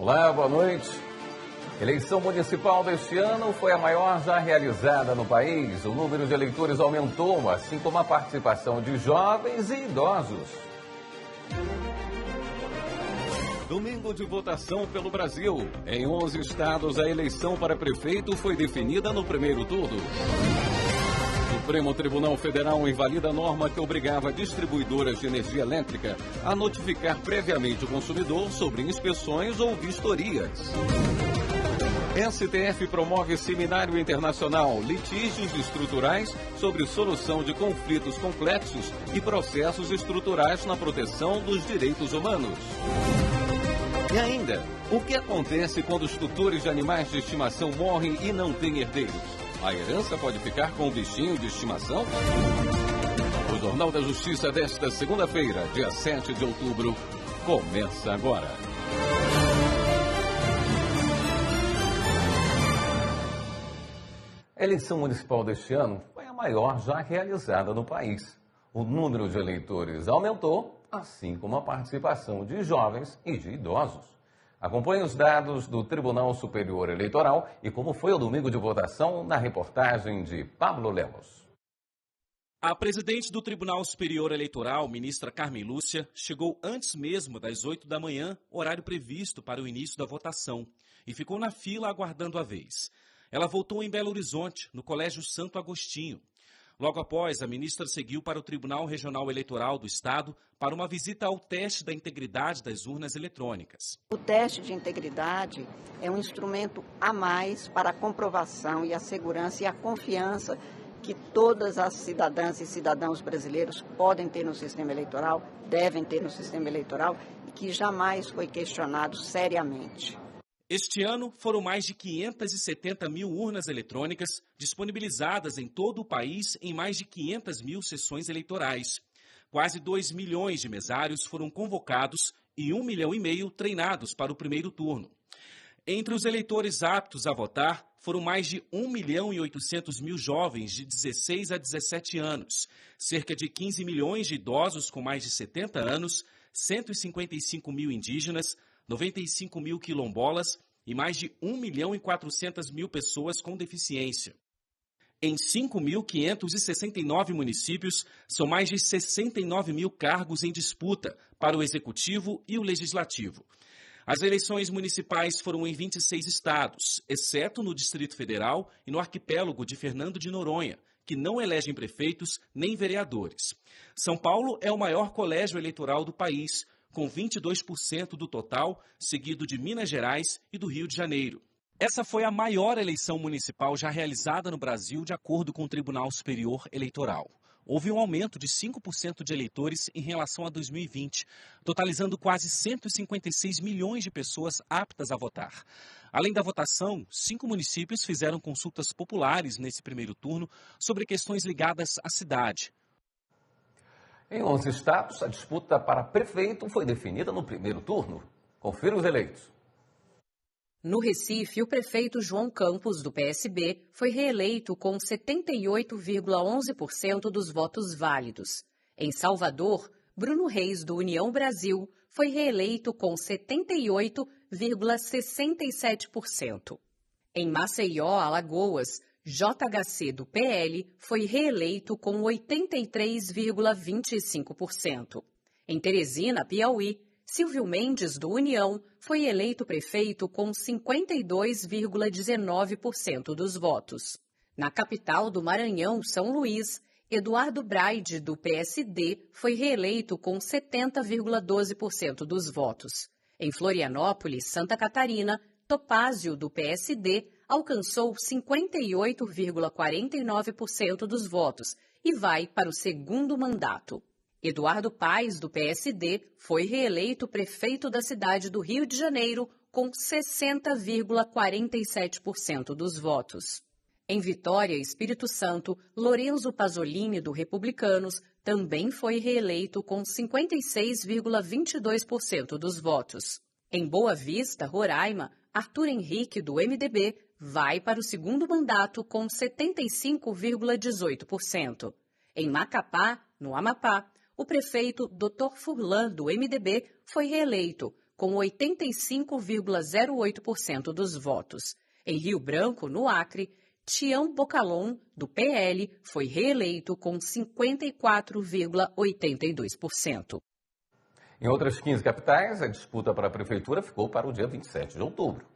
Olá, boa noite. Eleição municipal deste ano foi a maior já realizada no país. O número de eleitores aumentou, assim como a participação de jovens e idosos. Domingo de votação pelo Brasil. Em 11 estados, a eleição para prefeito foi definida no primeiro turno. O Supremo Tribunal Federal invalida a norma que obrigava distribuidoras de energia elétrica a notificar previamente o consumidor sobre inspeções ou vistorias. STF promove seminário internacional Litígios Estruturais sobre solução de conflitos complexos e processos estruturais na proteção dos direitos humanos. E ainda, o que acontece quando os tutores de animais de estimação morrem e não têm herdeiros? A herança pode ficar com o bichinho de estimação? O Jornal da Justiça desta segunda-feira, dia 7 de outubro, começa agora. A eleição municipal deste ano foi a maior já realizada no país. O número de eleitores aumentou, assim como a participação de jovens e de idosos. Acompanhe os dados do Tribunal Superior Eleitoral e como foi o domingo de votação na reportagem de Pablo Lemos. A presidente do Tribunal Superior Eleitoral, ministra Carmen Lúcia, chegou antes mesmo das 8 da manhã, horário previsto para o início da votação, e ficou na fila aguardando a vez. Ela voltou em Belo Horizonte, no Colégio Santo Agostinho. Logo após, a ministra seguiu para o Tribunal Regional Eleitoral do Estado para uma visita ao teste da integridade das urnas eletrônicas. O teste de integridade é um instrumento a mais para a comprovação e a segurança e a confiança que todas as cidadãs e cidadãos brasileiros podem ter no sistema eleitoral, devem ter no sistema eleitoral e que jamais foi questionado seriamente. Este ano, foram mais de 570 mil urnas eletrônicas disponibilizadas em todo o país em mais de 500 mil sessões eleitorais. Quase 2 milhões de mesários foram convocados e 1,5 milhão treinados para o primeiro turno. Entre os eleitores aptos a votar, foram mais de 1.800.000 jovens de 16 a 17 anos, cerca de 15 milhões de idosos com mais de 70 anos, 155 mil indígenas, 95 mil quilombolas e mais de 1.400.000 pessoas com deficiência. Em 5.569 municípios, são mais de 69 mil cargos em disputa para o Executivo e o Legislativo. As eleições municipais foram em 26 estados, exceto no Distrito Federal e no arquipélago de Fernando de Noronha, que não elegem prefeitos nem vereadores. São Paulo é o maior colégio eleitoral do país, com 22% do total, seguido de Minas Gerais e do Rio de Janeiro. Essa foi a maior eleição municipal já realizada no Brasil, de acordo com o Tribunal Superior Eleitoral. Houve um aumento de 5% de eleitores em relação a 2020, totalizando quase 156 milhões de pessoas aptas a votar. Além da votação, 5 municípios fizeram consultas populares nesse primeiro turno sobre questões ligadas à cidade. Em 11 estados, a disputa para prefeito foi definida no primeiro turno. Confira os eleitos. No Recife, o prefeito João Campos, do PSB, foi reeleito com 78,11% dos votos válidos. Em Salvador, Bruno Reis, do União Brasil, foi reeleito com 78,67%. Em Maceió, Alagoas, JHC, do PL, foi reeleito com 83,25%. Em Teresina, Piauí, Silvio Mendes, do União, foi eleito prefeito com 52,19% dos votos. Na capital do Maranhão, São Luís, Eduardo Braide, do PSD, foi reeleito com 70,12% dos votos. Em Florianópolis, Santa Catarina, Topázio, do PSD, alcançou 58,49% dos votos e vai para o segundo mandato. Eduardo Paes, do PSD, foi reeleito prefeito da cidade do Rio de Janeiro com 60,47% dos votos. Em Vitória, Espírito Santo, Lorenzo Pasolini, do Republicanos, também foi reeleito com 56,22% dos votos. Em Boa Vista, Roraima, Arthur Henrique, do MDB, vai para o segundo mandato com 75,18%. Em Macapá, no Amapá, o prefeito Dr. Furlan, do MDB, foi reeleito com 85,08% dos votos. Em Rio Branco, no Acre, Tião Bocalon, do PL, foi reeleito com 54,82%. Em outras 15 capitais, a disputa para a prefeitura ficou para o dia 27 de outubro.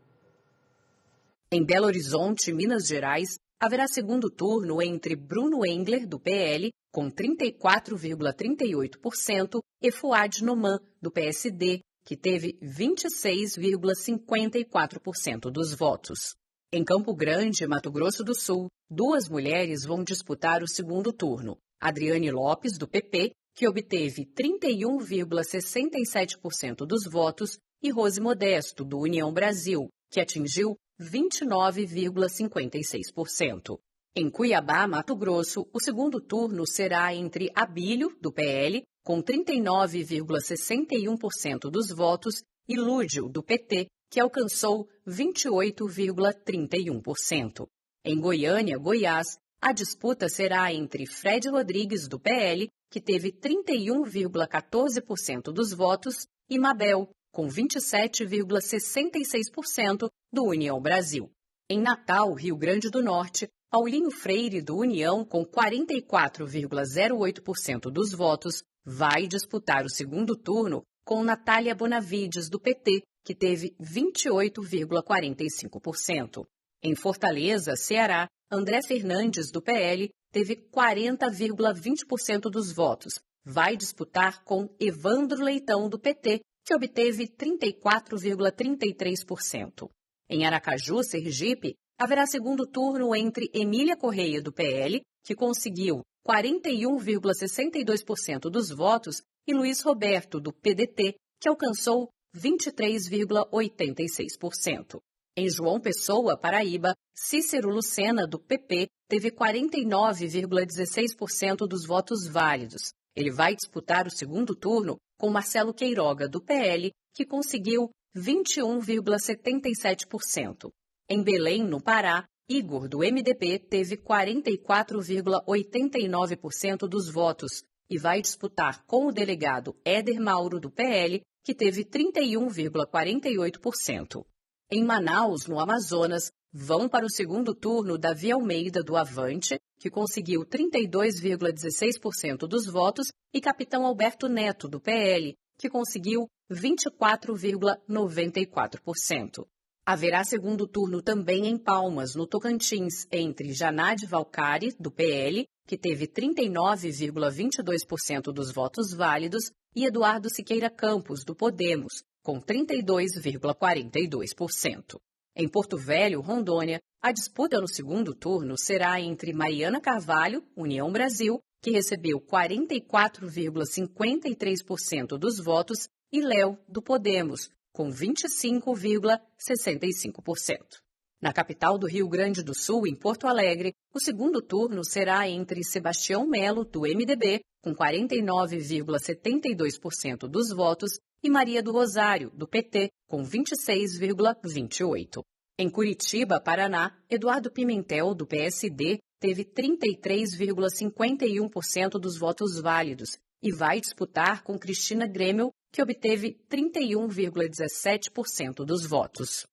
Em Belo Horizonte, Minas Gerais, haverá segundo turno entre Bruno Engler, do PL, com 34,38%, e Fouad Noman, do PSD, que teve 26,54% dos votos. Em Campo Grande, Mato Grosso do Sul, duas mulheres vão disputar o segundo turno. Adriane Lopes, do PP, que obteve 31,67% dos votos, e Rose Modesto, do União Brasil, que atingiu 29,56%. Em Cuiabá, Mato Grosso, o segundo turno será entre Abílio, do PL, com 39,61% dos votos, e Lúdio, do PT, que alcançou 28,31%. Em Goiânia, Goiás, a disputa será entre Fred Rodrigues, do PL, que teve 31,14% dos votos, e Mabel, com 27,66% do União Brasil. Em Natal, Rio Grande do Norte, Paulinho Freire, do União, com 44,08% dos votos, vai disputar o segundo turno com Natália Bonavides, do PT, que teve 28,45%. Em Fortaleza, Ceará, André Fernandes, do PL, teve 40,20% dos votos. Vai disputar com Evandro Leitão, do PT, que obteve 34,33%. Em Aracaju, Sergipe, haverá segundo turno entre Emília Correia, do PL, que conseguiu 41,62% dos votos, e Luiz Roberto, do PDT, que alcançou 23,86%. Em João Pessoa, Paraíba, Cícero Lucena, do PP, teve 49,16% dos votos válidos. Ele vai disputar o segundo turno com Marcelo Queiroga, do PL, que conseguiu 21,77%. Em Belém, no Pará, Igor, do MDB, teve 44,89% dos votos e vai disputar com o delegado Éder Mauro, do PL, que teve 31,48%. Em Manaus, no Amazonas, vão para o segundo turno Davi Almeida, do Avante, que conseguiu 32,16% dos votos, e Capitão Alberto Neto, do PL, que conseguiu 24,94%. Haverá segundo turno também em Palmas, no Tocantins, entre Janade Valcari, do PL, que teve 39,22% dos votos válidos, e Eduardo Siqueira Campos, do Podemos, com 32,42%. Em Porto Velho, Rondônia, a disputa no segundo turno será entre Mariana Carvalho, União Brasil, que recebeu 44,53% dos votos, e Léo, do Podemos, com 25,65%. Na capital do Rio Grande do Sul, em Porto Alegre, o segundo turno será entre Sebastião Melo, do MDB, com 49,72% dos votos, e Maria do Rosário, do PT, com 26,28%. Em Curitiba, Paraná, Eduardo Pimentel, do PSD, teve 33,51% dos votos válidos e vai disputar com Cristina Grêmio, que obteve 31,17% dos votos.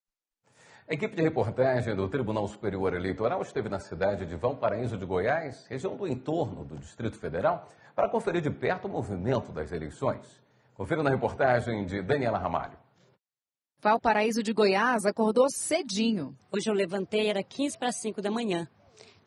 A equipe de reportagem do Tribunal Superior Eleitoral esteve na cidade de Valparaíso de Goiás, região do entorno do Distrito Federal, para conferir de perto o movimento das eleições. Confira na reportagem de Daniela Ramalho. Valparaíso de Goiás acordou cedinho. Hoje eu levantei, era 4:45 da manhã.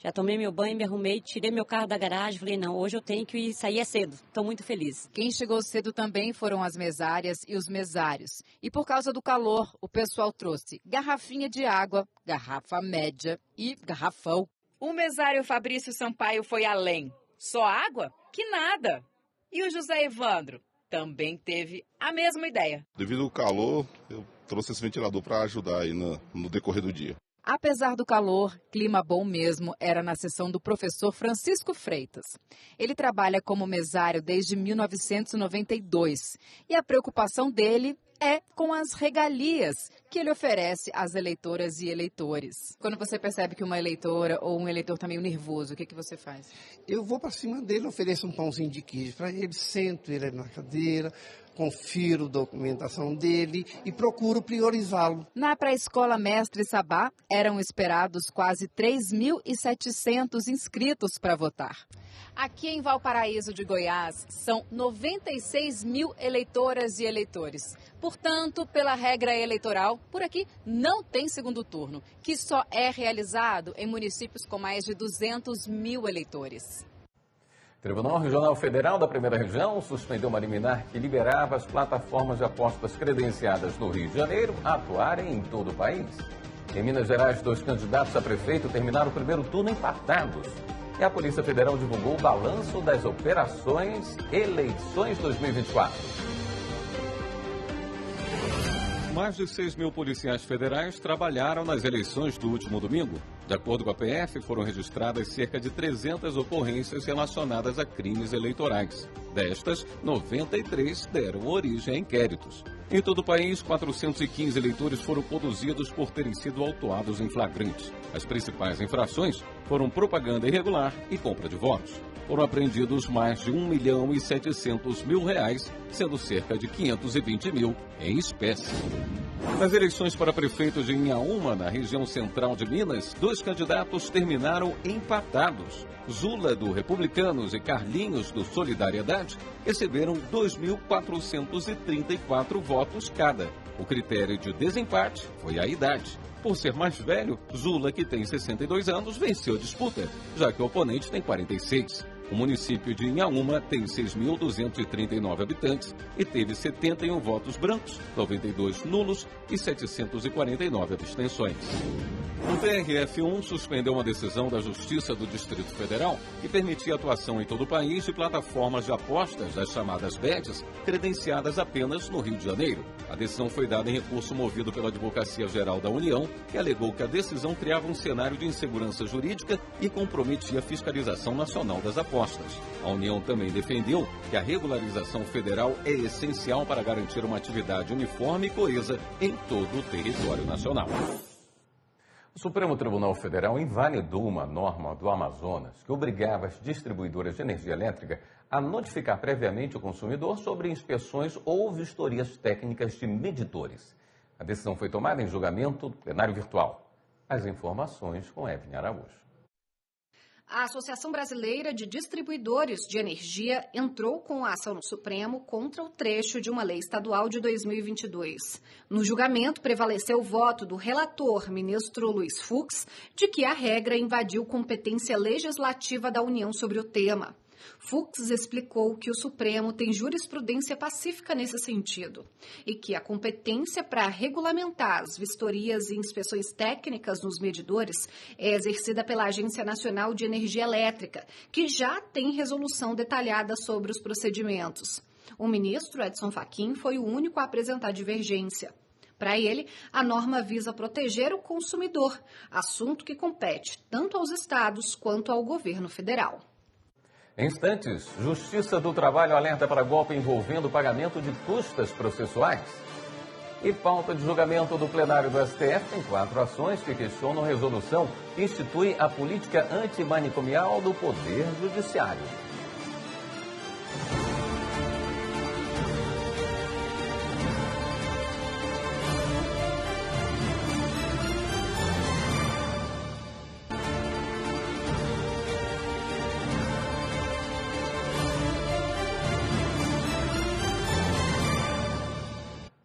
Já tomei meu banho, me arrumei, tirei meu carro da garagem. Falei, não, hoje eu tenho que sair cedo. Estou muito feliz. Quem chegou cedo também foram as mesárias e os mesários. E por causa do calor, o pessoal trouxe garrafinha de água, garrafa média e garrafão. O mesário Fabrício Sampaio foi além. Só água? Que nada! E o José Evandro também teve a mesma ideia. Devido ao calor, eu trouxe esse ventilador para ajudar aí no decorrer do dia. Apesar do calor, clima bom mesmo era na sessão do professor Francisco Freitas. Ele trabalha como mesário desde 1992 e a preocupação dele é com as regalias que ele oferece às eleitoras e eleitores. Quando você percebe que uma eleitora ou um eleitor está meio nervoso, o que você faz? Eu vou para cima dele, ofereço um pãozinho de queijo para ele, sento ele na cadeira, confiro a documentação dele e procuro priorizá-lo. Na pré-escola Mestre Sabá, eram esperados quase 3.700 inscritos para votar. Aqui em Valparaíso de Goiás, são 96 mil eleitoras e eleitores. Portanto, pela regra eleitoral, por aqui não tem segundo turno, que só é realizado em municípios com mais de 200 mil eleitores. Tribunal Regional Federal da Primeira Região suspendeu uma liminar que liberava as plataformas de apostas credenciadas no Rio de Janeiro a atuarem em todo o país. Em Minas Gerais, 2 candidatos a prefeito terminaram o primeiro turno empatados. E a Polícia Federal divulgou o balanço das operações Eleições 2024. Mais de 6 mil policiais federais trabalharam nas eleições do último domingo. De acordo com a PF, foram registradas cerca de 300 ocorrências relacionadas a crimes eleitorais. Destas, 93 deram origem a inquéritos. Em todo o país, 415 eleitores foram conduzidos por terem sido autuados em flagrante. As principais infrações foram propaganda irregular e compra de votos. Foram apreendidos mais de R$1.700.000, sendo cerca de 520 mil em espécie. Nas eleições para prefeito de Inhaúma, na região central de Minas, 2 candidatos terminaram empatados. Zula, do Republicanos, e Carlinhos, do Solidariedade, receberam 2.434 votos cada. O critério de desempate foi a idade. Por ser mais velho, Zula, que tem 62 anos, venceu a disputa, já que o oponente tem 46. O município de Inhaúma tem 6.239 habitantes e teve 71 votos brancos, 92 nulos e 749 abstenções. O TRF1 suspendeu uma decisão da Justiça do Distrito Federal que permitia a atuação em todo o país de plataformas de apostas, as chamadas bets, credenciadas apenas no Rio de Janeiro. A decisão foi dada em recurso movido pela Advocacia Geral da União, que alegou que a decisão criava um cenário de insegurança jurídica e comprometia a fiscalização nacional das apostas. A União também defendeu que a regularização federal é essencial para garantir uma atividade uniforme e coesa em todo o território nacional. O Supremo Tribunal Federal invalidou uma norma do Amazonas que obrigava as distribuidoras de energia elétrica a notificar previamente o consumidor sobre inspeções ou vistorias técnicas de medidores. A decisão foi tomada em julgamento do plenário virtual. As informações com Evelyn Araújo. A Associação Brasileira de Distribuidores de Energia entrou com a ação no Supremo contra o trecho de uma lei estadual de 2022. No julgamento, prevaleceu o voto do relator, ministro Luiz Fux, de que a regra invadiu competência legislativa da União sobre o tema. Fux explicou que o Supremo tem jurisprudência pacífica nesse sentido e que a competência para regulamentar as vistorias e inspeções técnicas nos medidores é exercida pela Agência Nacional de Energia Elétrica, que já tem resolução detalhada sobre os procedimentos. O ministro Edson Fachin foi o único a apresentar divergência. Para ele, a norma visa proteger o consumidor, assunto que compete tanto aos estados quanto ao governo federal. Em instantes, Justiça do Trabalho alerta para golpe envolvendo o pagamento de custas processuais. E pauta de julgamento do plenário do STF tem 4 ações que questionam resolução que institui a política antimanicomial do Poder Judiciário.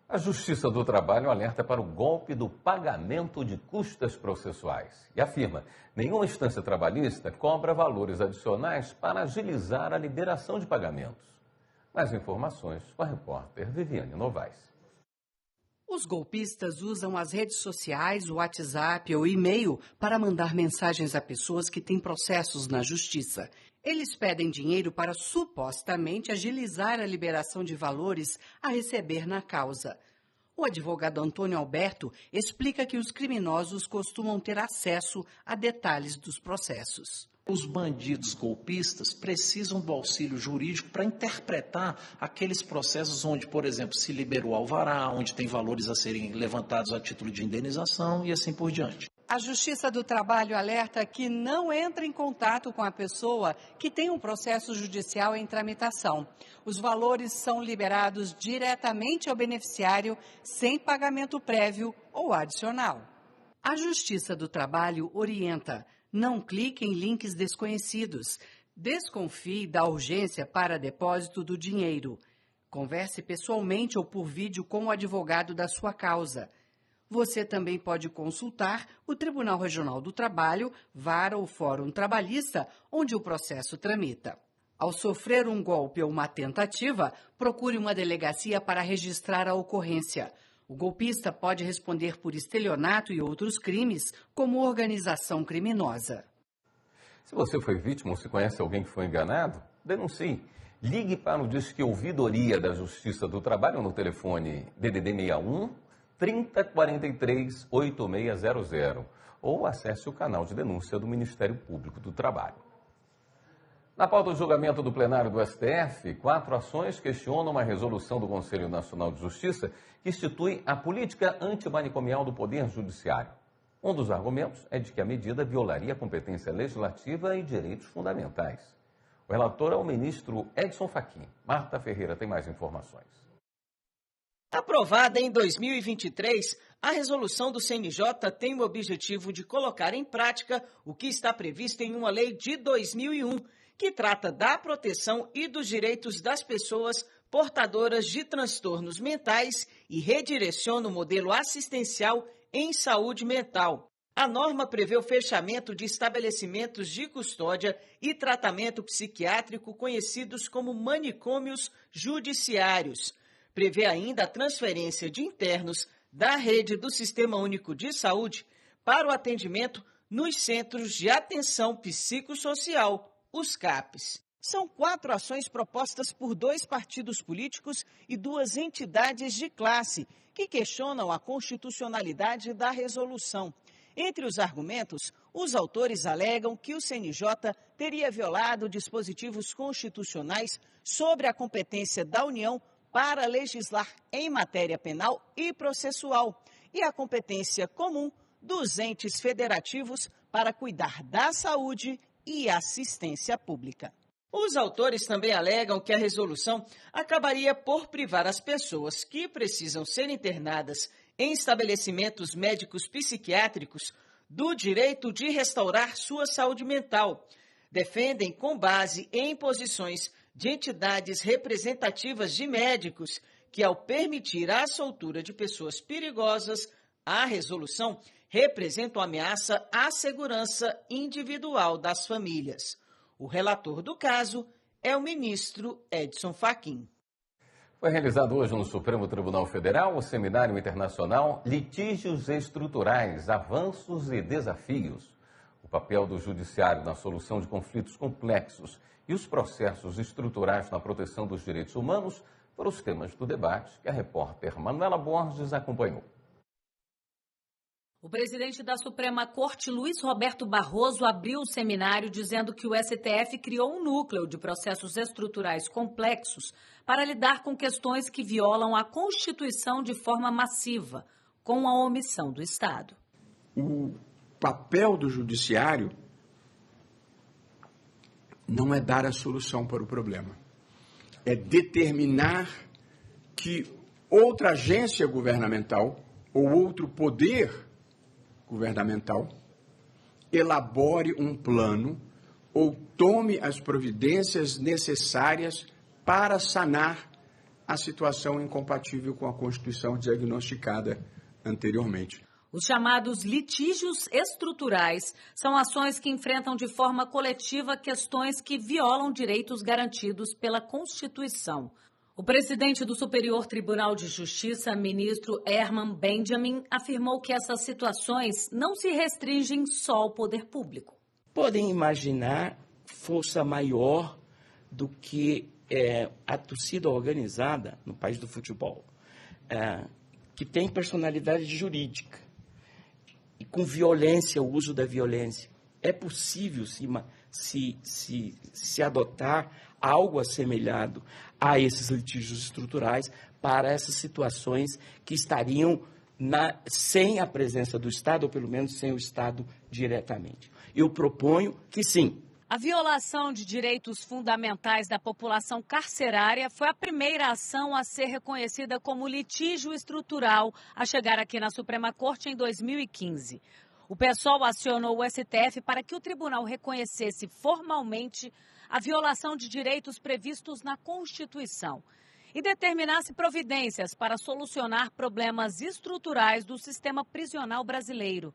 A Justiça do Trabalho alerta para o golpe do pagamento de custas processuais e afirma: nenhuma instância trabalhista cobra valores adicionais para agilizar a liberação de pagamentos. Mais informações com a repórter Viviane Novaes. Os golpistas usam as redes sociais, o WhatsApp ou e-mail para mandar mensagens a pessoas que têm processos na justiça. Eles pedem dinheiro para supostamente agilizar a liberação de valores a receber na causa. O advogado Antônio Alberto explica que os criminosos costumam ter acesso a detalhes dos processos. Os bandidos golpistas precisam do auxílio jurídico para interpretar aqueles processos onde, por exemplo, se liberou alvará, onde tem valores a serem levantados a título de indenização e assim por diante. A Justiça do Trabalho alerta que não entra em contato com a pessoa que tem um processo judicial em tramitação. Os valores são liberados diretamente ao beneficiário sem pagamento prévio ou adicional. A Justiça do Trabalho orienta: não clique em links desconhecidos. Desconfie da urgência para depósito do dinheiro. Converse pessoalmente ou por vídeo com o advogado da sua causa. Você também pode consultar o Tribunal Regional do Trabalho, Vara ou Fórum Trabalhista, onde o processo tramita. Ao sofrer um golpe ou uma tentativa, procure uma delegacia para registrar a ocorrência. O golpista pode responder por estelionato e outros crimes, como organização criminosa. Se você foi vítima ou se conhece alguém que foi enganado, denuncie. Ligue para o Disque Ouvidoria da Justiça do Trabalho no telefone DDD 61 3043 8600 ou acesse o canal de denúncia do Ministério Público do Trabalho. Na pauta do julgamento do plenário do STF, 4 ações questionam uma resolução do Conselho Nacional de Justiça que institui a política antimanicomial do Poder Judiciário. Um dos argumentos é de que a medida violaria a competência legislativa e direitos fundamentais. O relator é o ministro Edson Fachin. Marta Ferreira tem mais informações. Aprovada em 2023, a resolução do CNJ tem o objetivo de colocar em prática o que está previsto em uma lei de 2001, que trata da proteção e dos direitos das pessoas portadoras de transtornos mentais e redireciona o modelo assistencial em saúde mental. A norma prevê o fechamento de estabelecimentos de custódia e tratamento psiquiátrico conhecidos como manicômios judiciários. Prevê ainda a transferência de internos da rede do Sistema Único de Saúde para o atendimento nos Centros de Atenção Psicossocial, os CAPs. São 4 ações propostas por 2 partidos políticos e 2 entidades de classe que questionam a constitucionalidade da resolução. Entre os argumentos, os autores alegam que o CNJ teria violado dispositivos constitucionais sobre a competência da União para legislar em matéria penal e processual e a competência comum dos entes federativos para cuidar da saúde e assistência pública. Os autores também alegam que a resolução acabaria por privar as pessoas que precisam ser internadas em estabelecimentos médicos psiquiátricos do direito de restaurar sua saúde mental. Defendem, com base em posições de entidades representativas de médicos, que ao permitir a soltura de pessoas perigosas, a resolução representa uma ameaça à segurança individual das famílias. O relator do caso é o ministro Edson Fachin. Foi realizado hoje no Supremo Tribunal Federal o Seminário Internacional Litígios Estruturais, Avanços e Desafios. O papel do judiciário na solução de conflitos complexos e os processos estruturais na proteção dos direitos humanos foram os temas do debate que a repórter Manuela Borges acompanhou. O presidente da Suprema Corte, Luiz Roberto Barroso, abriu o seminário dizendo que o STF criou um núcleo de processos estruturais complexos para lidar com questões que violam a Constituição de forma massiva, com a omissão do Estado. O papel do judiciário não é dar a solução para o problema, é determinar que outra agência governamental ou outro poder governamental elabore um plano ou tome as providências necessárias para sanar a situação incompatível com a Constituição diagnosticada anteriormente. Os chamados litígios estruturais são ações que enfrentam de forma coletiva questões que violam direitos garantidos pela Constituição. O presidente do Superior Tribunal de Justiça, ministro Herman Benjamin, afirmou que essas situações não se restringem só ao poder público. Podem imaginar força maior do que a torcida organizada no país do futebol. que tem personalidade jurídica e com violência, o uso da violência. É possível se adotar algo assemelhado a esses litígios estruturais para essas situações que estariam sem a presença do Estado, ou pelo menos sem o Estado diretamente. Eu proponho que sim. A violação de direitos fundamentais da população carcerária foi a primeira ação a ser reconhecida como litígio estrutural a chegar aqui na Suprema Corte em 2015. O PSOL acionou o STF para que o tribunal reconhecesse formalmente a violação de direitos previstos na Constituição e determinasse providências para solucionar problemas estruturais do sistema prisional brasileiro,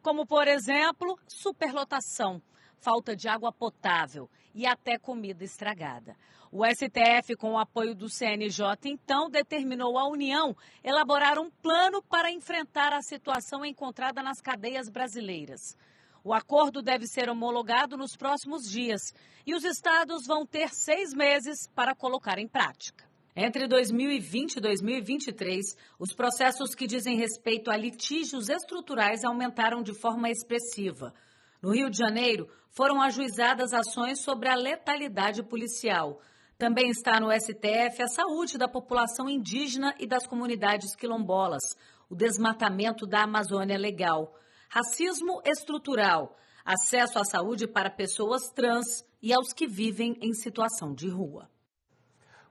como, por exemplo, superlotação, falta de água potável e até comida estragada. O STF, com o apoio do CNJ, então determinou à União elaborar um plano para enfrentar a situação encontrada nas cadeias brasileiras. O acordo deve ser homologado nos próximos dias e os estados vão ter 6 meses para colocar em prática. Entre 2020 e 2023, os processos que dizem respeito a litígios estruturais aumentaram de forma expressiva. No Rio de Janeiro, foram ajuizadas ações sobre a letalidade policial. Também está no STF a saúde da população indígena e das comunidades quilombolas, o desmatamento da Amazônia Legal, racismo estrutural, acesso à saúde para pessoas trans e aos que vivem em situação de rua.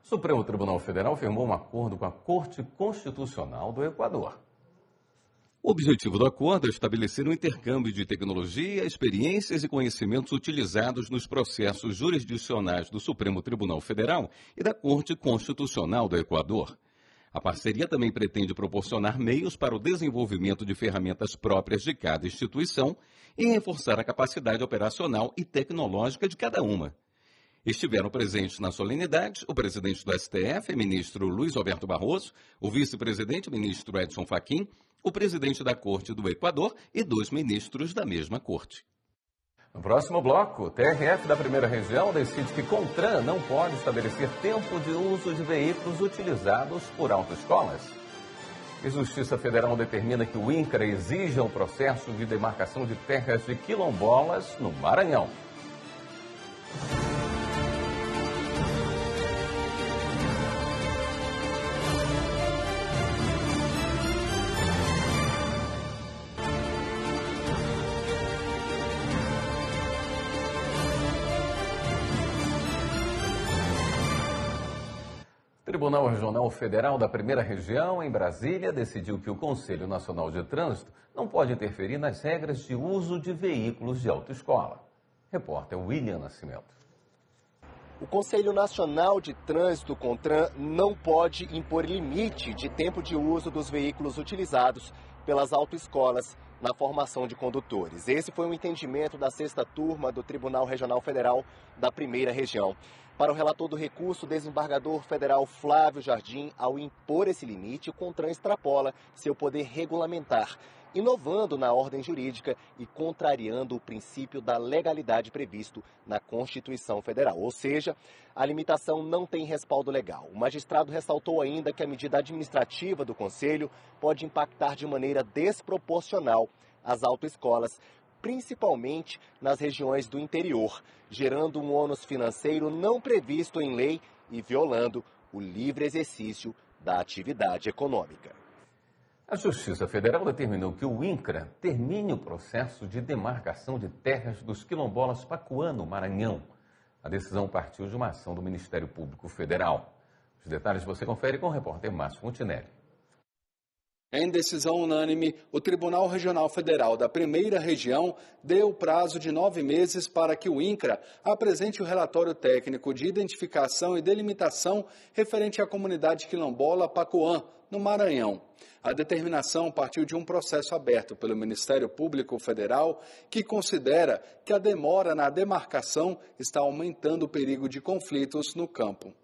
O Supremo Tribunal Federal firmou um acordo com a Corte Constitucional do Equador. O objetivo do acordo é estabelecer um intercâmbio de tecnologia, experiências e conhecimentos utilizados nos processos jurisdicionais do Supremo Tribunal Federal e da Corte Constitucional do Equador. A parceria também pretende proporcionar meios para o desenvolvimento de ferramentas próprias de cada instituição e reforçar a capacidade operacional e tecnológica de cada uma. Estiveram presentes na solenidade o presidente do STF, ministro Luiz Roberto Barroso, o vice-presidente, ministro Edson Fachin, o presidente da Corte do Equador e 2 ministros da mesma corte. No próximo bloco, o TRF da Primeira Região decide que CONTRAN não pode estabelecer tempo de uso de veículos utilizados por autoescolas. E Justiça Federal determina que o INCRA exija um processo de demarcação de terras de quilombolas no Maranhão. O Tribunal Regional Federal da Primeira Região, em Brasília, decidiu que o Conselho Nacional de Trânsito não pode interferir nas regras de uso de veículos de autoescola. Repórter William Nascimento. O Conselho Nacional de Trânsito, CONTRAN, não pode impor limite de tempo de uso dos veículos utilizados pelas autoescolas na formação de condutores. Esse foi o entendimento da 6ª turma do Tribunal Regional Federal da Primeira Região. Para o relator do recurso, o desembargador federal Flávio Jardim, ao impor esse limite, o CONTRAN extrapola seu poder regulamentar, inovando na ordem jurídica e contrariando o princípio da legalidade previsto na Constituição Federal. Ou seja, a limitação não tem respaldo legal. O magistrado ressaltou ainda que a medida administrativa do Conselho pode impactar de maneira desproporcional as autoescolas, principalmente nas regiões do interior, gerando um ônus financeiro não previsto em lei e violando o livre exercício da atividade econômica. A Justiça Federal determinou que o INCRA termine o processo de demarcação de terras dos quilombolas Pacuã, no Maranhão. A decisão partiu de uma ação do Ministério Público Federal. Os detalhes você confere com o repórter Márcio Montinelli. Em decisão unânime, o Tribunal Regional Federal da Primeira Região deu prazo de 9 meses para que o INCRA apresente o relatório técnico de identificação e delimitação referente à comunidade quilombola Pacuã, no Maranhão. A determinação partiu de um processo aberto pelo Ministério Público Federal, que considera que a demora na demarcação está aumentando o perigo de conflitos no campo.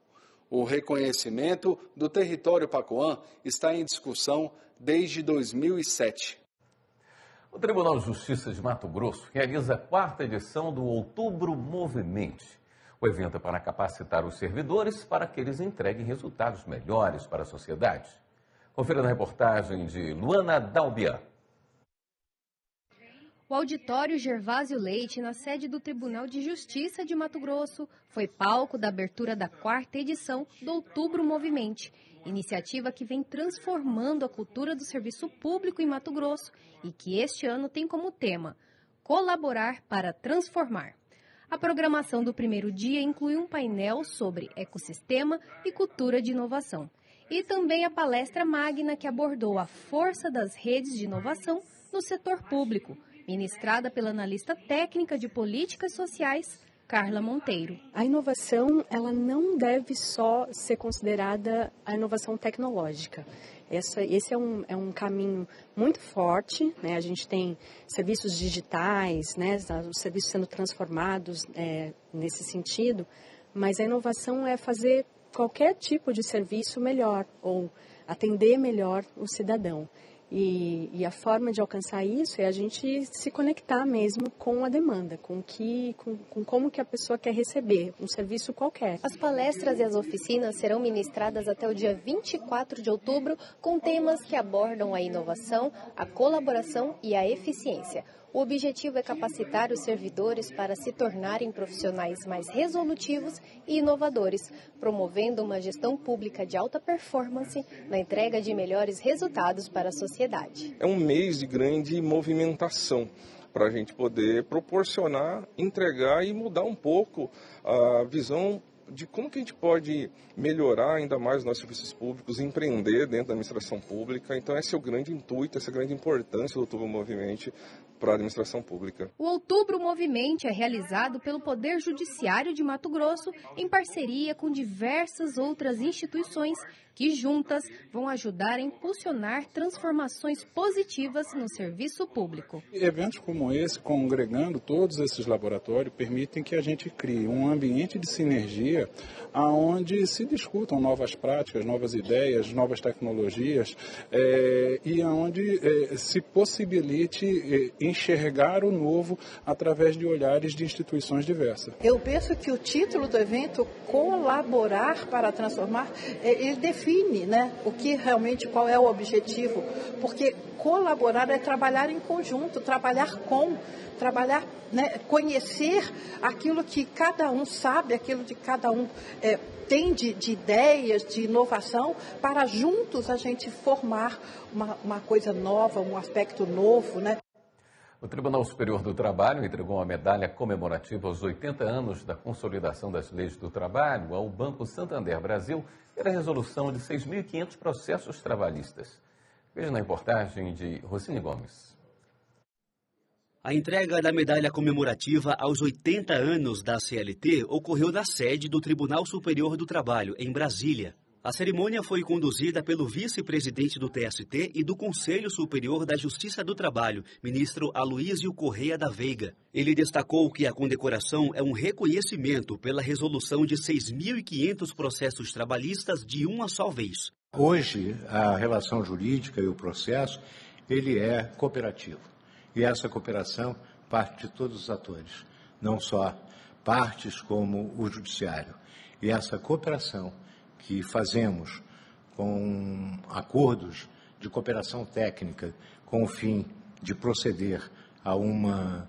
O reconhecimento do território Pacuã está em discussão desde 2007. O Tribunal de Justiça de Mato Grosso realiza a 4ª edição do Outubro Movimente. O evento é para capacitar os servidores para que eles entreguem resultados melhores para a sociedade. Confira na reportagem de Luana Dalbian. O auditório Gervásio Leite, na sede do Tribunal de Justiça de Mato Grosso, foi palco da abertura da 4ª edição do Outubro Movimente, iniciativa que vem transformando a cultura do serviço público em Mato Grosso e que este ano tem como tema Colaborar para Transformar. A programação do primeiro dia inclui um painel sobre ecossistema e cultura de inovação e também a palestra magna que abordou a força das redes de inovação no setor público, ministrada pela analista técnica de políticas sociais, Carla Monteiro. A inovação, ela não deve só ser considerada a inovação tecnológica. Esse é um caminho muito forte, né? A gente tem serviços digitais, né? Os serviços sendo transformados nesse sentido, mas a inovação é fazer qualquer tipo de serviço melhor ou atender melhor o cidadão. E a forma de alcançar isso é a gente se conectar mesmo com a demanda, com como que a pessoa quer receber um serviço qualquer. As palestras e as oficinas serão ministradas até o dia 24 de outubro com temas que abordam a inovação, a colaboração e a eficiência. O objetivo é capacitar os servidores para se tornarem profissionais mais resolutivos e inovadores, promovendo uma gestão pública de alta performance na entrega de melhores resultados para a sociedade. É um mês de grande movimentação para a gente poder proporcionar, entregar e mudar um pouco a visão de como que a gente pode melhorar ainda mais os nossos serviços públicos, empreender dentro da administração pública. Então esse é o grande intuito, essa é a grande importância do Outubro Movimente para a administração pública. O Outubro Movimente é realizado pelo Poder Judiciário de Mato Grosso em parceria com diversas outras instituições que juntas vão ajudar a impulsionar transformações positivas no serviço público. Eventos como esse, congregando todos esses laboratórios, permitem que a gente crie um ambiente de sinergia onde se discutam novas práticas, novas ideias, novas tecnologias e onde se possibilite enxergar o novo através de olhares de instituições diversas. Eu penso que o título do evento, Colaborar para Transformar, ele define, né, qual é o objetivo, porque colaborar é trabalhar em conjunto, trabalhar, né, conhecer aquilo que cada um sabe, aquilo que cada um tem de ideias, de inovação, para juntos a gente formar uma coisa nova, um aspecto novo, né? O Tribunal Superior do Trabalho entregou uma medalha comemorativa aos 80 anos da consolidação das leis do trabalho ao Banco Santander Brasil pela resolução de 6.500 processos trabalhistas. Veja na reportagem de Rocine Gomes. A entrega da medalha comemorativa aos 80 anos da CLT ocorreu na sede do Tribunal Superior do Trabalho, em Brasília. A cerimônia foi conduzida pelo vice-presidente do TST e do Conselho Superior da Justiça do Trabalho, ministro Aloísio Correia da Veiga. Ele destacou que a condecoração é um reconhecimento pela resolução de 6.500 processos trabalhistas de uma só vez. Hoje, a relação jurídica e o processo, ele é cooperativo. E essa cooperação parte de todos os atores, não só partes como o judiciário. E essa cooperação que fazemos com acordos de cooperação técnica com o fim de proceder a uma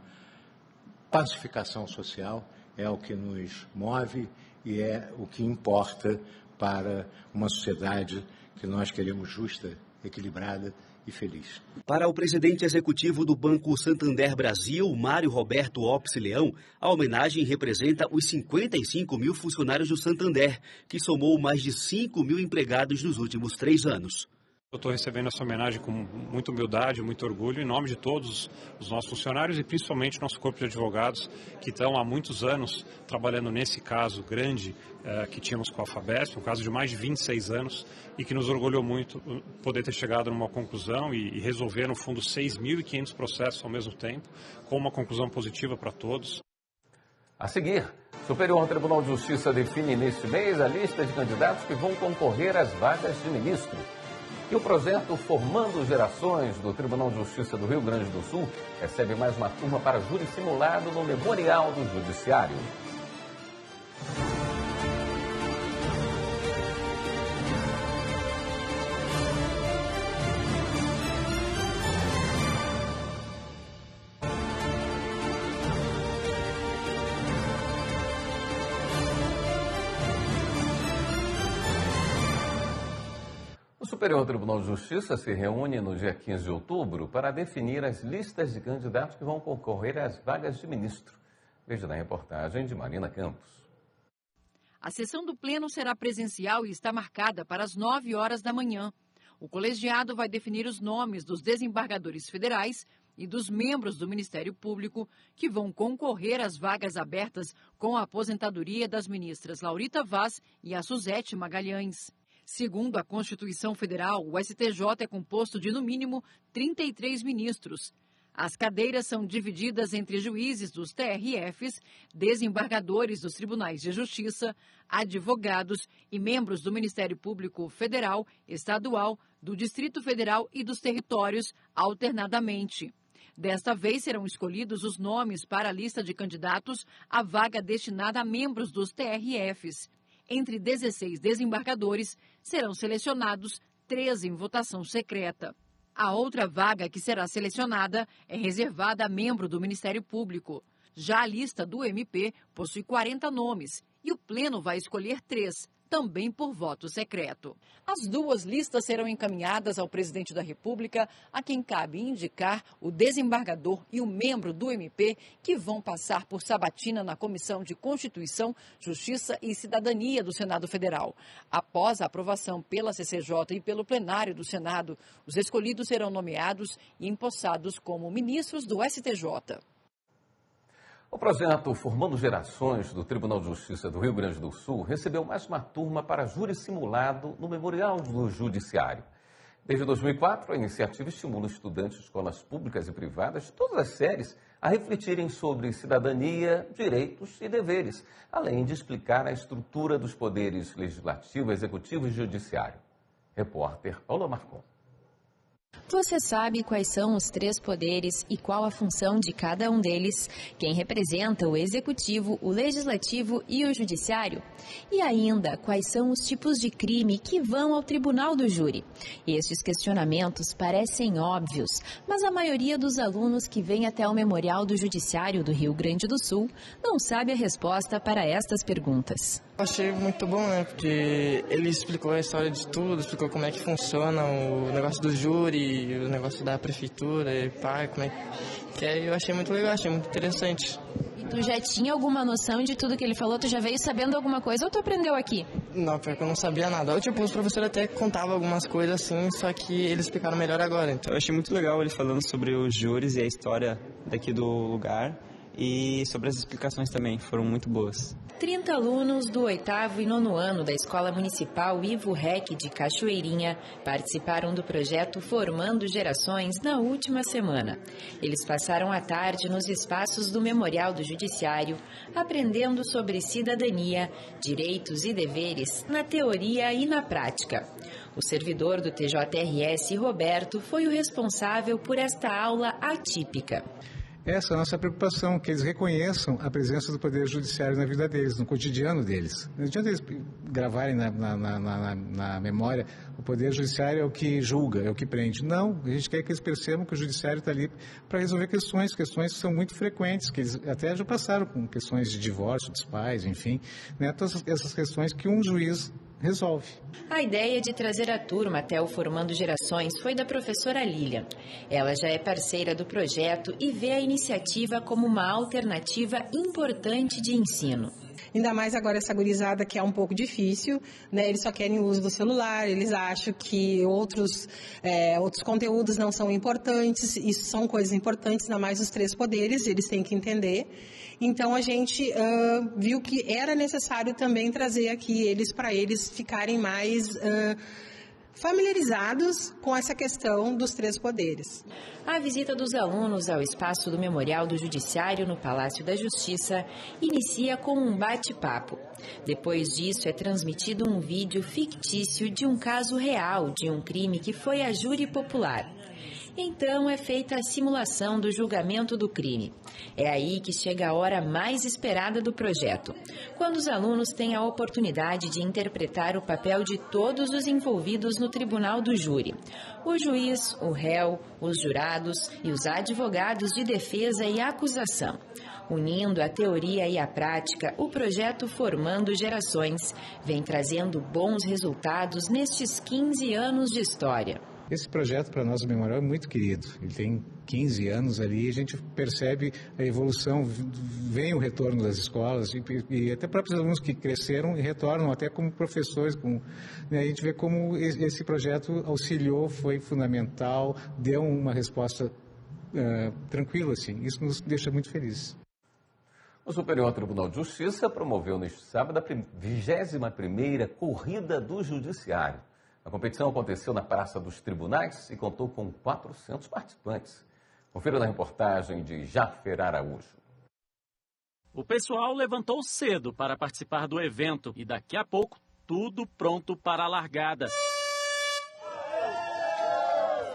pacificação social é o que nos move e é o que importa para uma sociedade que nós queremos justa, equilibrada e feliz. Para o presidente executivo do Banco Santander Brasil, Mário Roberto Opsi Leão, a homenagem representa os 55 mil funcionários do Santander, que somou mais de 5 mil empregados nos últimos 3 anos. Eu estou recebendo essa homenagem com muita humildade, muito orgulho, em nome de todos os nossos funcionários e principalmente nosso corpo de advogados que estão há muitos anos trabalhando nesse caso grande que tínhamos com a FABESP, um caso de mais de 26 anos e que nos orgulhou muito poder ter chegado numa conclusão e resolver, no fundo, 6.500 processos ao mesmo tempo, com uma conclusão positiva para todos. A seguir, o Superior Tribunal de Justiça define neste mês a lista de candidatos que vão concorrer às vagas de ministro. E o projeto Formando Gerações do Tribunal de Justiça do Rio Grande do Sul recebe mais uma turma para júri simulado no Memorial do Judiciário. Superior Tribunal de Justiça se reúne no dia 15 de outubro para definir as listas de candidatos que vão concorrer às vagas de ministro. Veja na reportagem de Marina Campos. A sessão do Pleno será presencial e está marcada para as 9 horas da manhã. O colegiado vai definir os nomes dos desembargadores federais e dos membros do Ministério Público que vão concorrer às vagas abertas com a aposentadoria das ministras Laurita Vaz e a Suzete Magalhães. Segundo a Constituição Federal, o STJ é composto de, no mínimo, 33 ministros. As cadeiras são divididas entre juízes dos TRFs, desembargadores dos tribunais de justiça, advogados e membros do Ministério Público Federal, Estadual, do Distrito Federal e dos territórios, alternadamente. Desta vez serão escolhidos os nomes para a lista de candidatos à vaga destinada a membros dos TRFs. Entre 16 desembargadores, serão selecionados 13 em votação secreta. A outra vaga que será selecionada é reservada a membro do Ministério Público. Já a lista do MP possui 40 nomes e o Pleno vai escolher 3, também por voto secreto. As duas listas serão encaminhadas ao presidente da República, a quem cabe indicar o desembargador e o membro do MP que vão passar por sabatina na Comissão de Constituição, Justiça e Cidadania do Senado Federal. Após a aprovação pela CCJ e pelo plenário do Senado, os escolhidos serão nomeados e empossados como ministros do STJ. O projeto Formando Gerações do Tribunal de Justiça do Rio Grande do Sul recebeu mais uma turma para júri simulado no Memorial do Judiciário. Desde 2004, a iniciativa estimula estudantes de escolas públicas e privadas de todas as séries a refletirem sobre cidadania, direitos e deveres, além de explicar a estrutura dos poderes legislativo, executivo e judiciário. Repórter Paula Marcon. Você sabe quais são os 3 poderes e qual a função de cada um deles? Quem representa o executivo, o legislativo e o judiciário? E ainda, quais são os tipos de crime que vão ao tribunal do júri? Estes questionamentos parecem óbvios, mas a maioria dos alunos que vem até o Memorial do Judiciário do Rio Grande do Sul não sabe a resposta para estas perguntas. Achei muito bom, né? Porque ele explicou a história de tudo, explicou como é que funciona o negócio do júri, o negócio da prefeitura, e pá, como é que é. Eu achei muito legal, achei muito interessante. E tu já tinha alguma noção de tudo que ele falou? Tu já veio sabendo alguma coisa ou tu aprendeu aqui? Não, porque eu não sabia nada. Tipo, os professores até contavam algumas coisas assim, só que eles explicaram melhor agora. Então. Eu achei muito legal ele falando sobre os júris e a história daqui do lugar. E sobre as explicações também, foram muito boas. 30 alunos do 8º e 9º ano da Escola Municipal Ivo Rec de Cachoeirinha participaram do projeto Formando Gerações na última semana. Eles passaram a tarde nos espaços do Memorial do Judiciário, aprendendo sobre cidadania, direitos e deveres na teoria e na prática. O servidor do TJRS, Roberto, foi o responsável por esta aula atípica. Essa é a nossa preocupação, que eles reconheçam a presença do Poder Judiciário na vida deles, no cotidiano deles. Não adianta eles gravarem na memória, o Poder Judiciário é o que julga, é o que prende. Não, a gente quer que eles percebam que o Judiciário está ali para resolver questões que são muito frequentes, que eles até já passaram com questões de divórcio dos pais, enfim, né, todas essas questões que um juiz resolve. A ideia de trazer a turma até o Formando Gerações foi da professora Lilian. Ela já é parceira do projeto e vê a iniciativa como uma alternativa importante de ensino. Ainda mais agora essa gurizada que é um pouco difícil, né? Eles só querem o uso do celular, eles acham que outros conteúdos não são importantes, isso são coisas importantes, ainda mais os 3 poderes, eles têm que entender. Então a gente viu que era necessário também trazer aqui eles para eles ficarem mais familiarizados com essa questão dos 3 poderes. A visita dos alunos ao espaço do Memorial do Judiciário no Palácio da Justiça inicia com um bate-papo. Depois disso é transmitido um vídeo fictício de um caso real de um crime que foi a júri popular. Então é feita a simulação do julgamento do crime. É aí que chega a hora mais esperada do projeto, quando os alunos têm a oportunidade de interpretar o papel de todos os envolvidos no tribunal do júri: o juiz, o réu, os jurados e os advogados de defesa e acusação. Unindo a teoria e a prática, o projeto Formando Gerações vem trazendo bons resultados nestes 15 anos de história. Esse projeto para nós do Memorial é muito querido. Ele tem 15 anos ali e a gente percebe a evolução, vem o retorno das escolas e até próprios alunos que cresceram e retornam até como professores. A gente vê como esse projeto auxiliou, foi fundamental, deu uma resposta tranquila, assim. Isso nos deixa muito felizes. O Superior Tribunal de Justiça promoveu neste sábado a 21ª Corrida do Judiciário. A competição aconteceu na Praça dos Tribunais e contou com 400 participantes. Confira na reportagem de Jafer Araújo. O pessoal levantou cedo para participar do evento e daqui a pouco tudo pronto para a largada.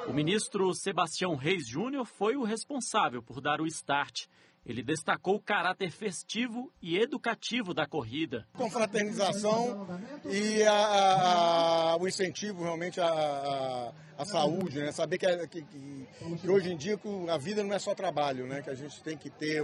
O ministro Sebastião Reis Júnior foi o responsável por dar o start. Ele destacou o caráter festivo e educativo da corrida. Confraternização e o incentivo realmente à saúde, né? Saber que hoje em dia a vida não é só trabalho, né? Que a gente tem que ter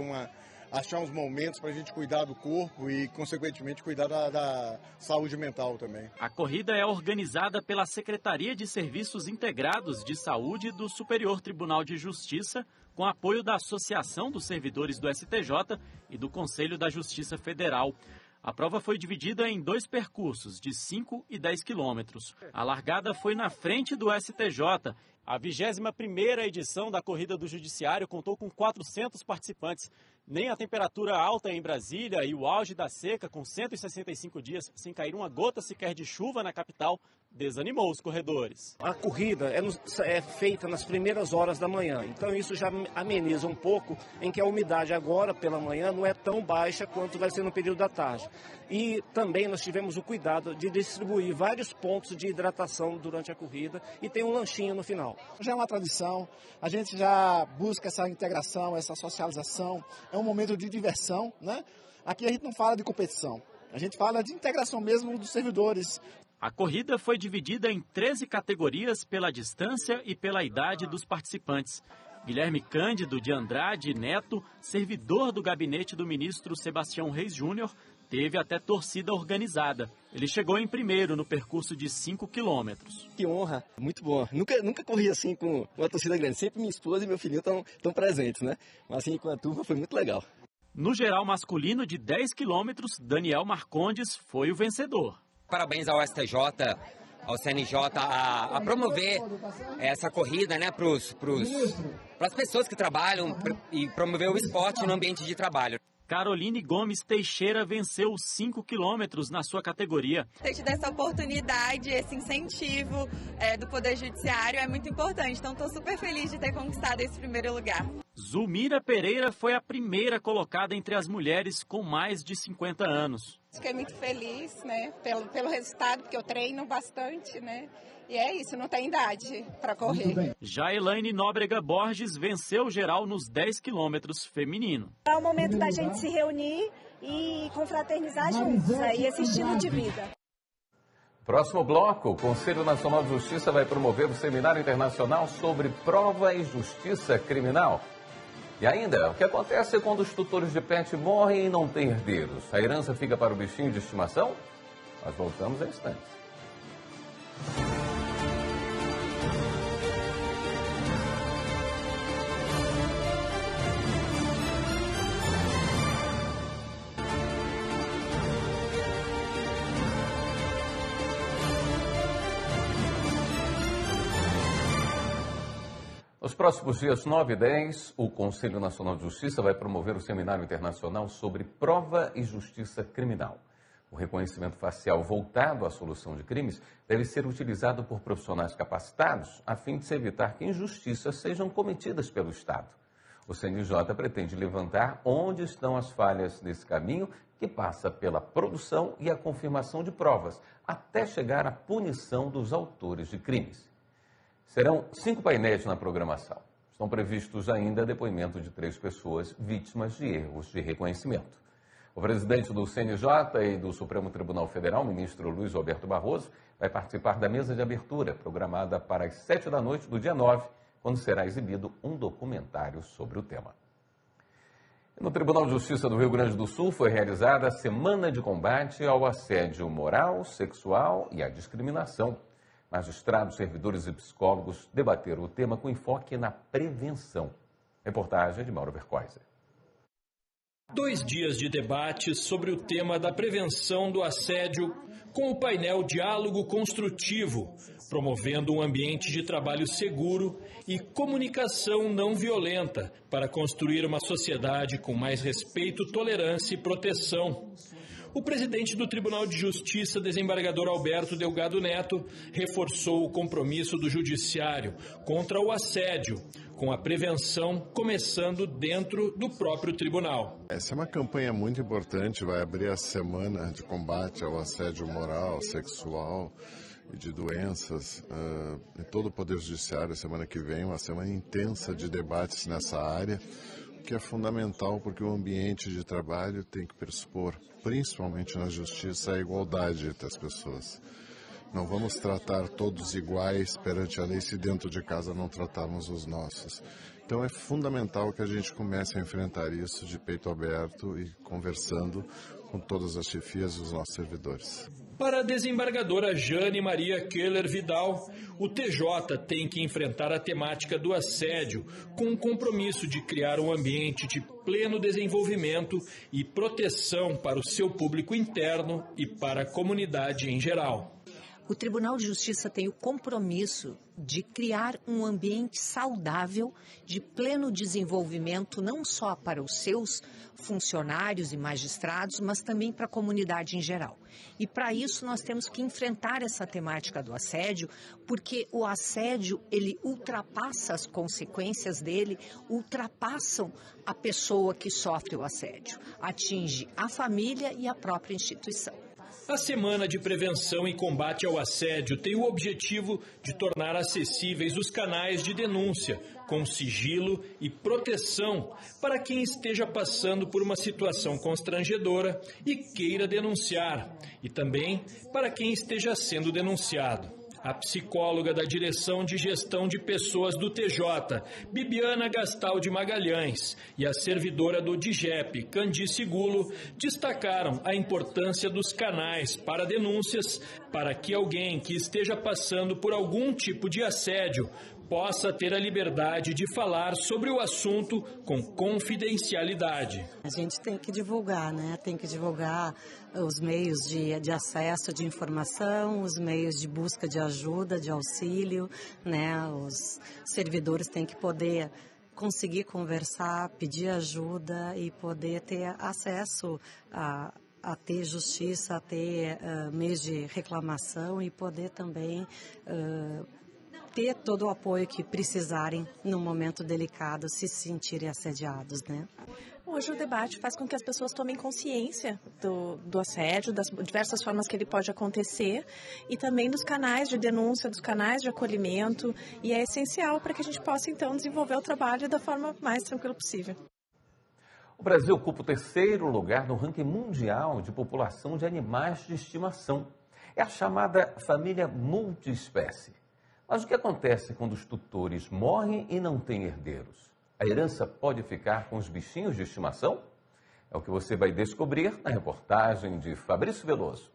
achar uns momentos para a gente cuidar do corpo e, consequentemente, cuidar da saúde mental também. A corrida é organizada pela Secretaria de Serviços Integrados de Saúde do Superior Tribunal de Justiça, com apoio da Associação dos Servidores do STJ e do Conselho da Justiça Federal. A prova foi dividida em 2 percursos, de 5 e 10 quilômetros. A largada foi na frente do STJ. A 21ª edição da Corrida do Judiciário contou com 400 participantes. Nem a temperatura alta em Brasília e o auge da seca, com 165 dias sem cair uma gota sequer de chuva na capital, desanimou os corredores. A corrida é feita nas primeiras horas da manhã, então isso já ameniza um pouco em que a umidade agora pela manhã não é tão baixa quanto vai ser no período da tarde. E também nós tivemos o cuidado de distribuir vários pontos de hidratação durante a corrida e tem um lanchinho no final. Já é uma tradição, a gente já busca essa integração, essa socialização, é um momento de diversão, né? Aqui a gente não fala de competição, a gente fala de integração mesmo dos servidores. A corrida foi dividida em 13 categorias pela distância e pela idade dos participantes. Guilherme Cândido de Andrade Neto, servidor do gabinete do ministro Sebastião Reis Júnior, teve até torcida organizada. Ele chegou em primeiro no percurso de 5 quilômetros. Que honra, muito bom. Nunca corri assim com uma torcida grande. Sempre minha esposa e meu filhinho estão presentes, né? Mas assim, com a turma foi muito legal. No geral masculino de 10 quilômetros, Daniel Marcondes foi o vencedor. Parabéns ao STJ, ao CNJ, a promover essa corrida, né, para as pessoas que trabalham e promover o esporte no ambiente de trabalho. Caroline Gomes Teixeira venceu os 5 quilômetros na sua categoria. Ter tido essa oportunidade, esse incentivo do Poder Judiciário é muito importante. Então, estou super feliz de ter conquistado esse primeiro lugar. Zulmira Pereira foi a primeira colocada entre as mulheres com mais de 50 anos. Fiquei muito feliz, né, pelo resultado, porque eu treino bastante, né? E é isso, não tem idade para correr. Já Elaine Nóbrega Borges venceu o geral nos 10 quilômetros feminino. É o momento da gente se reunir e confraternizar juntos, e esse estilo de vida. Próximo bloco, o Conselho Nacional de Justiça vai promover o Seminário Internacional sobre Prova e Justiça Criminal. E ainda, o que acontece quando os tutores de pet morrem e não têm herdeiros? A herança fica para o bichinho de estimação? Nós voltamos em instantes. Nos próximos dias 9 e 10, o Conselho Nacional de Justiça vai promover o Seminário Internacional sobre Prova e Justiça Criminal. O reconhecimento facial voltado à solução de crimes deve ser utilizado por profissionais capacitados a fim de se evitar que injustiças sejam cometidas pelo Estado. O CNJ pretende levantar onde estão as falhas nesse caminho que passa pela produção e a confirmação de provas, até chegar à punição dos autores de crimes. Serão 5 painéis na programação. Estão previstos ainda depoimento de 3 pessoas vítimas de erros de reconhecimento. O presidente do CNJ e do Supremo Tribunal Federal, ministro Luiz Roberto Barroso, vai participar da mesa de abertura, programada para as 7 da noite do dia 9, quando será exibido um documentário sobre o tema. No Tribunal de Justiça do Rio Grande do Sul foi realizada a Semana de Combate ao Assédio Moral, Sexual e à Discriminação. Magistrados, servidores e psicólogos debateram o tema com enfoque na prevenção. Reportagem de Mauro Vercoisa. 2 dias de debates sobre o tema da prevenção do assédio com o painel Diálogo Construtivo, promovendo um ambiente de trabalho seguro e comunicação não violenta para construir uma sociedade com mais respeito, tolerância e proteção. O presidente do Tribunal de Justiça, desembargador Alberto Delgado Neto, reforçou o compromisso do Judiciário contra o assédio, com a prevenção começando dentro do próprio tribunal. Essa é uma campanha muito importante, vai abrir a Semana de Combate ao Assédio Moral, Sexual e de Doenças em todo o Poder Judiciário. Semana que vem, uma semana intensa de debates nessa área, que é fundamental porque o ambiente de trabalho tem que pressupor, principalmente na justiça, a igualdade entre as pessoas. Não vamos tratar todos iguais perante a lei se dentro de casa não tratarmos os nossos. Então é fundamental que a gente comece a enfrentar isso de peito aberto e conversando com todas as chefias e os nossos servidores. Para a desembargadora Jane Maria Keller Vidal, o TJ tem que enfrentar a temática do assédio com o compromisso de criar um ambiente de pleno desenvolvimento e proteção para o seu público interno e para a comunidade em geral. O Tribunal de Justiça tem o compromisso de criar um ambiente saudável de pleno desenvolvimento, não só para os seus funcionários e magistrados, mas também para a comunidade em geral. E para isso nós temos que enfrentar essa temática do assédio, porque o assédio, ele ultrapassa as consequências dele, ultrapassam a pessoa que sofre o assédio, atinge a família e a própria instituição. A Semana de Prevenção e Combate ao Assédio tem o objetivo de tornar acessíveis os canais de denúncia, com sigilo e proteção para quem esteja passando por uma situação constrangedora e queira denunciar, e também para quem esteja sendo denunciado. A psicóloga da Direção de Gestão de Pessoas do TJ, Bibiana Gastaldi Magalhães, e a servidora do DIGEP, Candice Gulo, destacaram a importância dos canais para denúncias para que alguém que esteja passando por algum tipo de assédio possa ter a liberdade de falar sobre o assunto com confidencialidade. A gente tem que divulgar, né? Tem que divulgar os meios de acesso de informação, os meios de busca de ajuda, de auxílio, né? Os servidores têm que poder conseguir conversar, pedir ajuda e poder ter acesso a ter justiça, a ter meios de reclamação e poder também ter todo o apoio que precisarem no momento delicado, se sentirem assediados, né? Hoje o debate faz com que as pessoas tomem consciência do assédio, das diversas formas que ele pode acontecer e também dos canais de denúncia, dos canais de acolhimento, e é essencial para que a gente possa então desenvolver o trabalho da forma mais tranquila possível. O Brasil ocupa o 3º lugar no ranking mundial de população de animais de estimação. É a chamada família multiespécie. Mas o que acontece quando os tutores morrem e não têm herdeiros? A herança pode ficar com os bichinhos de estimação? É o que você vai descobrir na reportagem de Fabrício Veloso.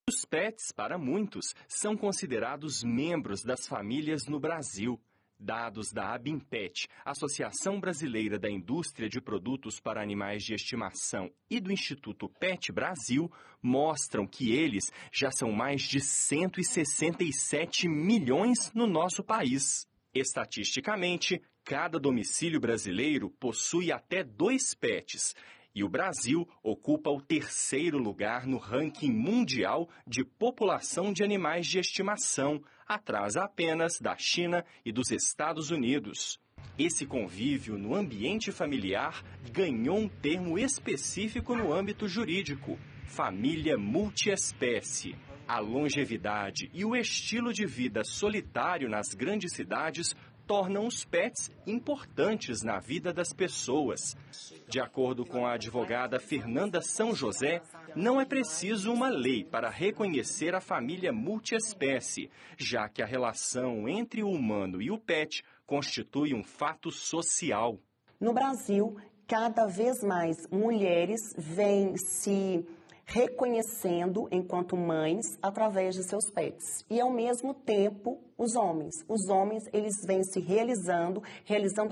Os pets, para muitos, são considerados membros das famílias no Brasil. Dados da Abimpet, Associação Brasileira da Indústria de Produtos para Animais de Estimação, e do Instituto Pet Brasil, mostram que eles já são mais de 167 milhões no nosso país. Estatisticamente, cada domicílio brasileiro possui até 2 pets, e o Brasil ocupa o 3º lugar no ranking mundial de população de animais de estimação, atrás apenas da China e dos Estados Unidos. Esse convívio no ambiente familiar ganhou um termo específico no âmbito jurídico: família multiespécie. A longevidade e o estilo de vida solitário nas grandes cidades tornam os pets importantes na vida das pessoas. De acordo com a advogada Fernanda São José, não é preciso uma lei para reconhecer a família multiespécie, já que a relação entre o humano e o pet constitui um fato social. No Brasil, cada vez mais mulheres vêm se reconhecendo enquanto mães através de seus pets. E, ao mesmo tempo, os homens. Os homens, eles vêm se realizando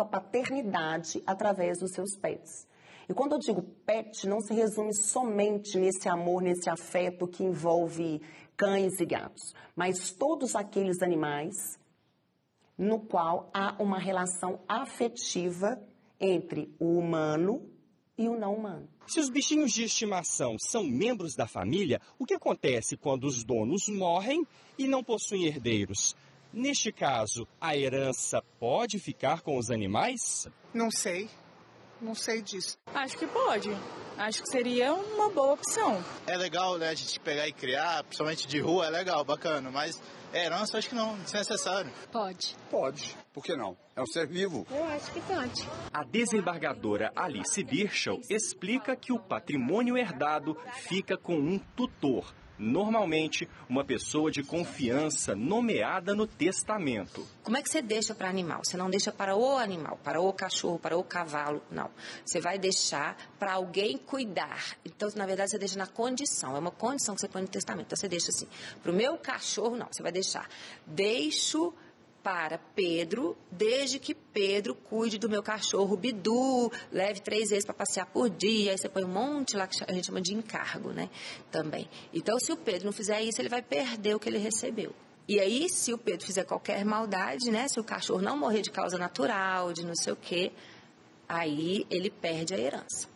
a paternidade através dos seus pets. E quando eu digo pet, não se resume somente nesse amor, nesse afeto que envolve cães e gatos, mas todos aqueles animais no qual há uma relação afetiva entre o humano e o não humano. Se os bichinhos de estimação são membros da família, o que acontece quando os donos morrem e não possuem herdeiros? Neste caso, a herança pode ficar com os animais? Não sei disso. Acho que pode. Acho que seria uma boa opção. É legal, né, a gente pegar e criar, principalmente de rua, é legal, bacana, mas herança acho que não, desnecessário. Pode. Pode. Por que não? É um ser vivo. Eu acho que pode. A desembargadora Alice Birchall explica que o patrimônio herdado fica com um tutor, normalmente uma pessoa de confiança nomeada no testamento. Como é que você deixa para animal? Você não deixa para o animal, para o cachorro, para o cavalo, não. Você vai deixar para alguém cuidar. Então, na verdade, você deixa na condição. É uma condição que você põe no testamento. Então, você deixa assim, para o meu cachorro, não. Você vai deixar, deixo para Pedro, desde que Pedro cuide do meu cachorro Bidu, leve 3 vezes para passear por dia, aí você põe um monte lá que a gente chama de encargo, né, também. Então, se o Pedro não fizer isso, ele vai perder o que ele recebeu. E aí, se o Pedro fizer qualquer maldade, né, se o cachorro não morrer de causa natural, de não sei o quê, aí ele perde a herança.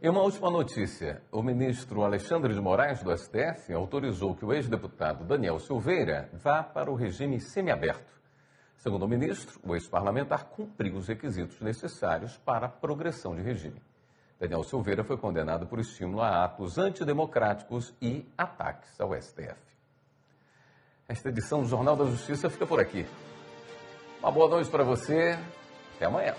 E uma última notícia. O ministro Alexandre de Moraes, do STF, autorizou que o ex-deputado Daniel Silveira vá para o regime semiaberto. Segundo o ministro, o ex-parlamentar cumpriu os requisitos necessários para a progressão de regime. Daniel Silveira foi condenado por estímulo a atos antidemocráticos e ataques ao STF. Esta edição do Jornal da Justiça fica por aqui. Uma boa noite para você. Até amanhã.